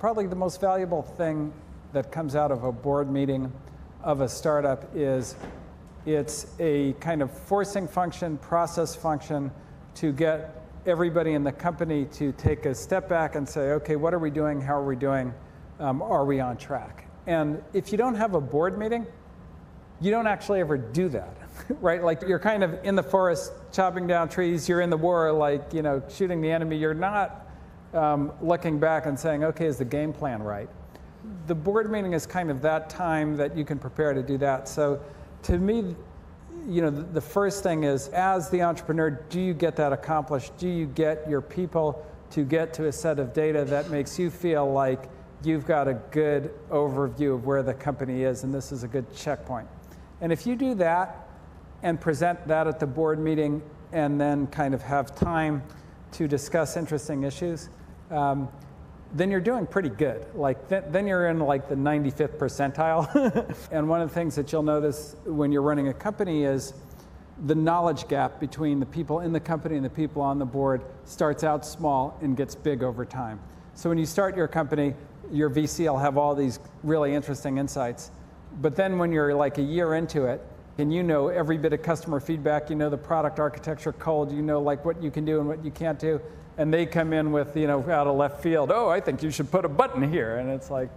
Probably the most valuable thing that comes out of a board meeting of a startup is it's a kind of forcing function, process function to get everybody in the company to take a step back and say, okay, what are we doing? How are we doing? Are we on track? And if you don't have a board meeting, you don't actually ever do that, right? Like you're kind of in the forest chopping down trees, you're in the war, like, you know, shooting the enemy. You're not looking back and saying, okay, is the game plan right? The board meeting is kind of that time that you can prepare to do that. So to me, you know, the first thing is, as the entrepreneur, do you get that accomplished? Do you get your people to get to a set of data that makes you feel like you've got a good overview of where the company is, and this is a good checkpoint? And if you do that and present that at the board meeting and then kind of have time to discuss interesting issues, then you're doing pretty good. Like then you're in like the 95th percentile. And one of the things that you'll notice when you're running a company is the knowledge gap between the people in the company and the people on the board starts out small and gets big over time. So when you start your company, your VC will have all these really interesting insights. But then when you're like a year into it, and you know every bit of customer feedback, you know the product architecture code, you know like what you can do and what you can't do, and they come in with, you know, out of left field, oh, I think you should put a button here, and it's like,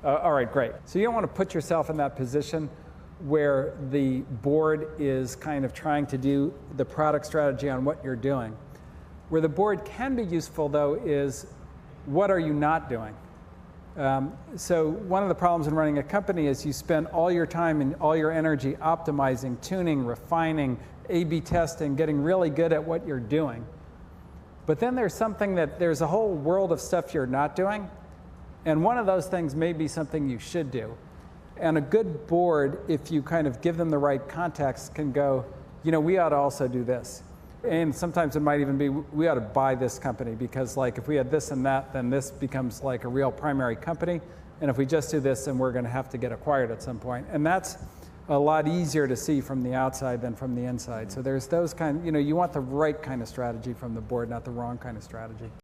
all right, great. So you don't want to put yourself in that position where the board is kind of trying to do the product strategy on what you're doing. Where the board can be useful, though, is what are you not doing? So one of the problems in running a company is you spend all your time and all your energy optimizing, tuning, refining, A/B testing, getting really good at what you're doing. But then there's a whole world of stuff you're not doing, and one of those things may be something you should do. And a good board, if you kind of give them the right context, can go, you know, we ought to also do this. And sometimes it might even be, we ought to buy this company, because like if we had this and that, then this becomes like a real primary company. And if we just do this, then we're going to have to get acquired at some point. And that's a lot easier to see from the outside than from the inside. So there's those kind, you know, you want the right kind of strategy from the board, not the wrong kind of strategy.